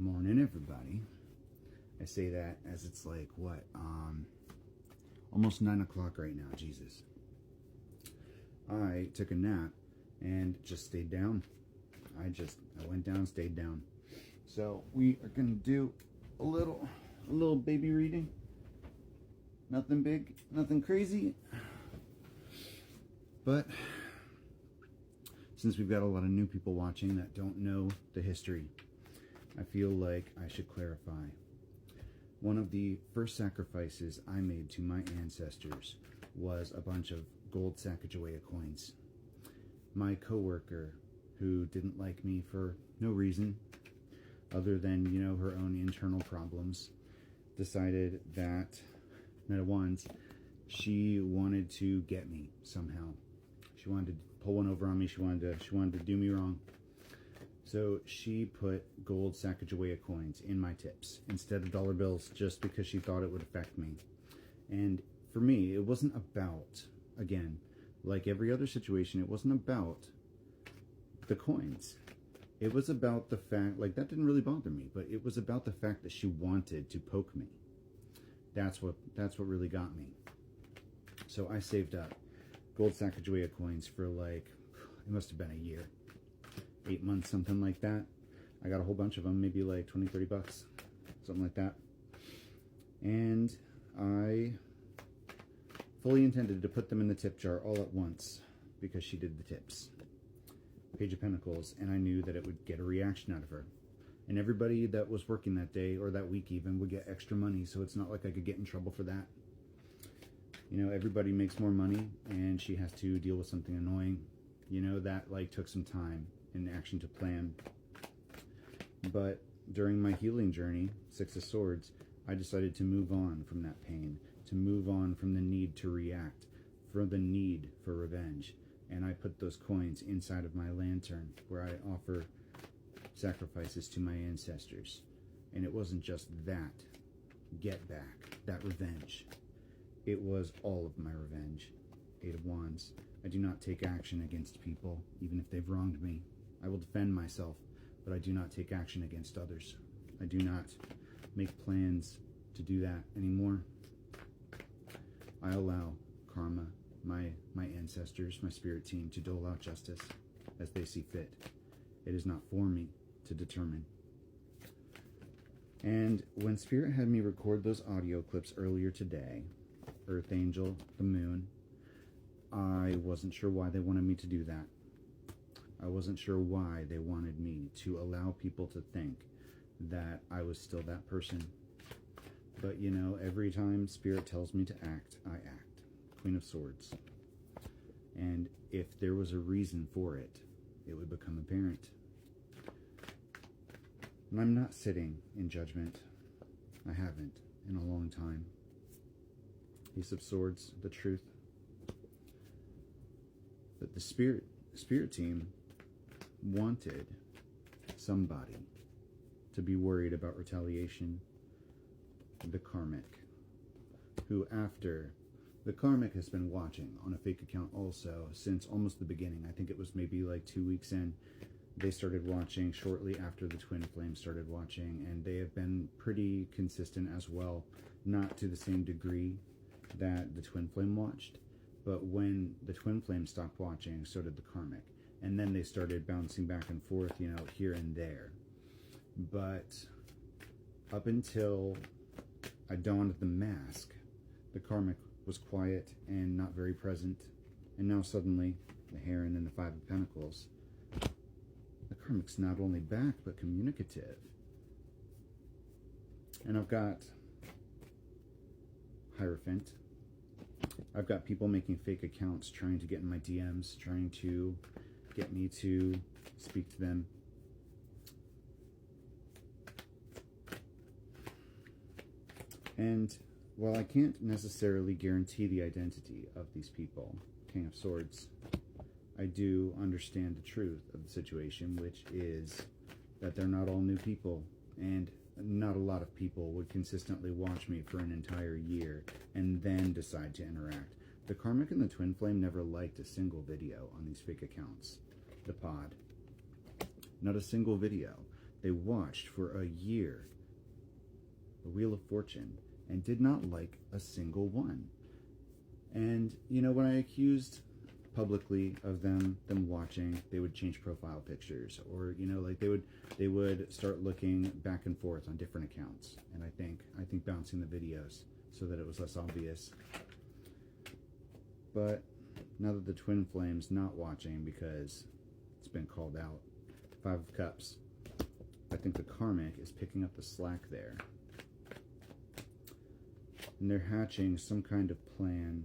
Morning, everybody. I say that as it's like, what, almost 9 o'clock right now, Jesus. I took a nap and just stayed down. I went down, stayed down. So we are going to do a little baby reading. Nothing big, nothing crazy. But since we've got a lot of new people watching that don't know the history, I feel like I should clarify. One of the first sacrifices I made to my ancestors was a bunch of gold Sacagawea coins. My coworker, who didn't like me for no reason other than, her own internal problems, decided that, she wanted to get me somehow. She wanted to pull one over on me. She wanted to do me wrong. So she put gold Sacagawea coins in my tips instead of dollar bills just because she thought it would affect me. And for me, it wasn't about, again, like every other situation, it wasn't about the coins. It was about the fact, like, that didn't really bother me, but it was about the fact that she wanted to poke me. That's what really got me. So I saved up gold Sacagawea coins for, like, it must have been a year. 8 months, something like that. I got a whole bunch of them, maybe like 20, 30 bucks, something like that. And I fully intended to put them in the tip jar all at once because she did the tips. Page of Pentacles, and I knew that it would get a reaction out of her. And everybody that was working that day, or that week even, would get extra money, so it's not like I could get in trouble for that. Everybody makes more money, and she has to deal with something annoying. That like took some time and action to plan. But during my healing journey, Six of Swords, I decided to move on from that pain, to move on from the need to react, from the need for revenge. And I put those coins inside of my lantern where I offer sacrifices to my ancestors. And it wasn't just that get back, that revenge. It was all of my revenge. Eight of Wands. I do not take action against people, even if they've wronged me. I will defend myself, but I do not take action against others. I do not make plans to do that anymore. I allow karma, my ancestors, my spirit team, to dole out justice as they see fit. It is not for me to determine. And when Spirit had me record those audio clips earlier today, Earth Angel, the Moon, I wasn't sure why they wanted me to do that. I wasn't sure why they wanted me to allow people to think that I was still that person. But, every time Spirit tells me to act, I act. Queen of Swords. And if there was a reason for it, it would become apparent. And I'm not sitting in judgment. I haven't in a long time. Ace of Swords, the truth. But the spirit team wanted somebody to be worried about retaliation. The Karmic, who after the Karmic has been watching on a fake account also since almost the beginning. I think it was maybe like 2 weeks in. They started watching shortly after the Twin Flame started watching, and they have been pretty consistent as well. Not to the same degree that the Twin Flame watched, but when the Twin Flame stopped watching, so did the Karmic. And then they started bouncing back and forth, here and there. But up until I donned the mask, the Karmic was quiet and not very present. And now suddenly, the Heron and the Five of Pentacles, the Karmic's not only back, but communicative. And I've got Hierophant. I've got people making fake accounts trying to get in my DMs, trying to get me to speak to them. And while I can't necessarily guarantee the identity of these people, King of Swords, I do understand the truth of the situation, which is that they're not all new people, and not a lot of people would consistently watch me for an entire year and then decide to interact. The Karmic and the Twin Flame never liked a single video on these fake accounts. The pod. Not a single video. They watched for a year the Wheel of Fortune and did not like a single one. And, you know, when I accused publicly of them watching, they would change profile pictures, or, you know, like they would start looking back and forth on different accounts. And I think bouncing the videos so that it was less obvious. But now that the Twin Flame's not watching because it's been called out, Five of Cups, I think the karmic is picking up the slack there. And they're hatching some kind of plan.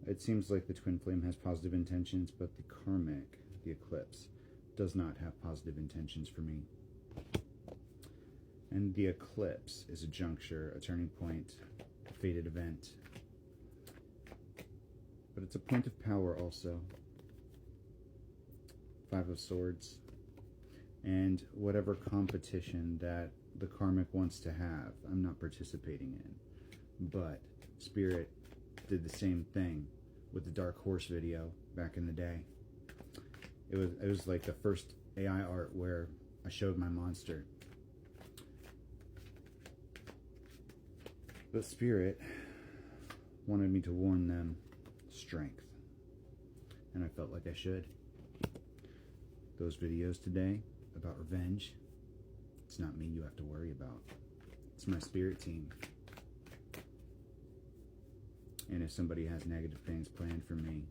It seems like the Twin Flame has positive intentions, but the karmic, the eclipse, does not have positive intentions for me. And the eclipse is a juncture, a turning point, a fated event. But it's a point of power also. Five of Swords. And whatever competition that the karmic wants to have, I'm not participating in. But Spirit did the same thing with the Dark Horse video back in the day. It was like the first AI art where I showed my monster. But Spirit wanted me to warn them strength. And I felt like I should. Those videos today about revenge, it's not me you have to worry about. It's my spirit team. And if somebody has negative things planned for me,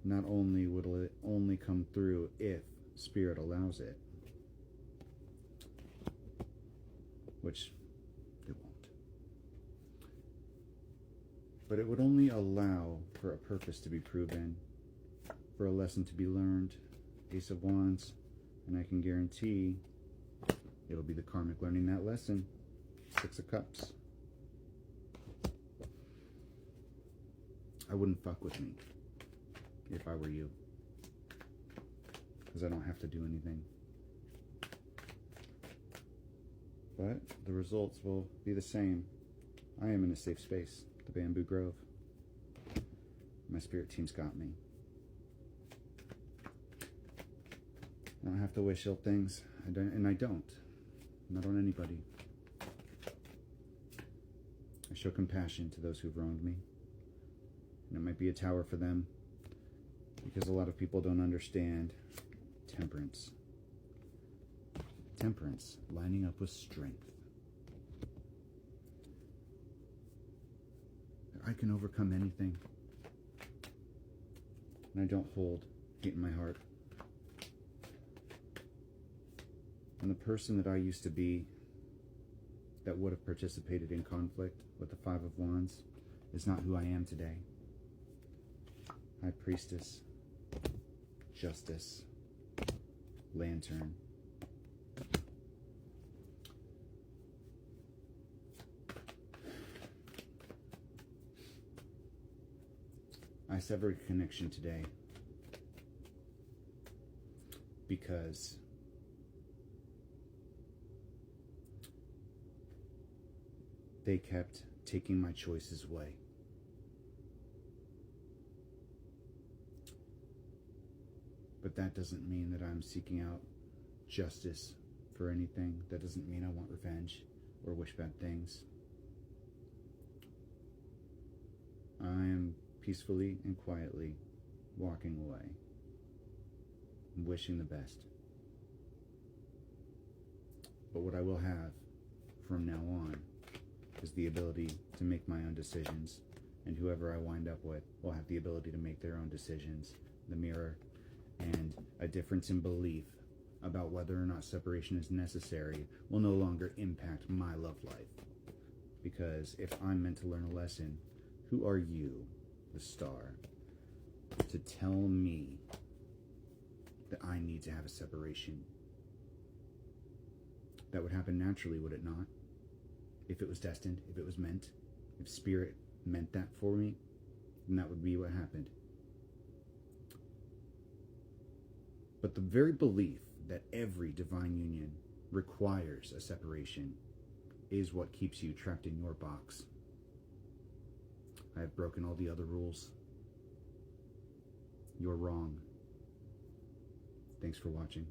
not only will it only come through if Spirit allows it, which it won't, but it would only allow for a purpose to be proven, for a lesson to be learned. Ace of Wands, and I can guarantee it'll be the karmic learning that lesson. Six of Cups. I wouldn't fuck with me if I were you, because I don't have to do anything. But the results will be the same. I am in a safe space, the Bamboo Grove. My spirit team's got me. I don't have to wish ill things, I don't. Not on anybody. I show compassion to those who've wronged me. And it might be a tower for them, because a lot of people don't understand temperance. Temperance, lining up with strength. I can overcome anything. And I don't hold hate in my heart. And the person that I used to be that would have participated in conflict with the Five of Wands is not who I am today. High Priestess, Justice, Lantern. I severed connection today because they kept taking my choices away. But that doesn't mean that I'm seeking out justice for anything. That doesn't mean I want revenge or wish bad things. I am peacefully and quietly walking away, wishing the best. But what I will have from now on is the ability to make my own decisions, and whoever I wind up with will have the ability to make their own decisions. The mirror, and a difference in belief about whether or not separation is necessary will no longer impact my love life. Because if I'm meant to learn a lesson, who are you, the star, to tell me that I need to have a separation? That would happen naturally, would it not? If it was destined, if it was meant, if Spirit meant that for me, then that would be what happened. But the very belief that every divine union requires a separation is what keeps you trapped in your box. I have broken all the other rules. You're wrong. Thanks for watching.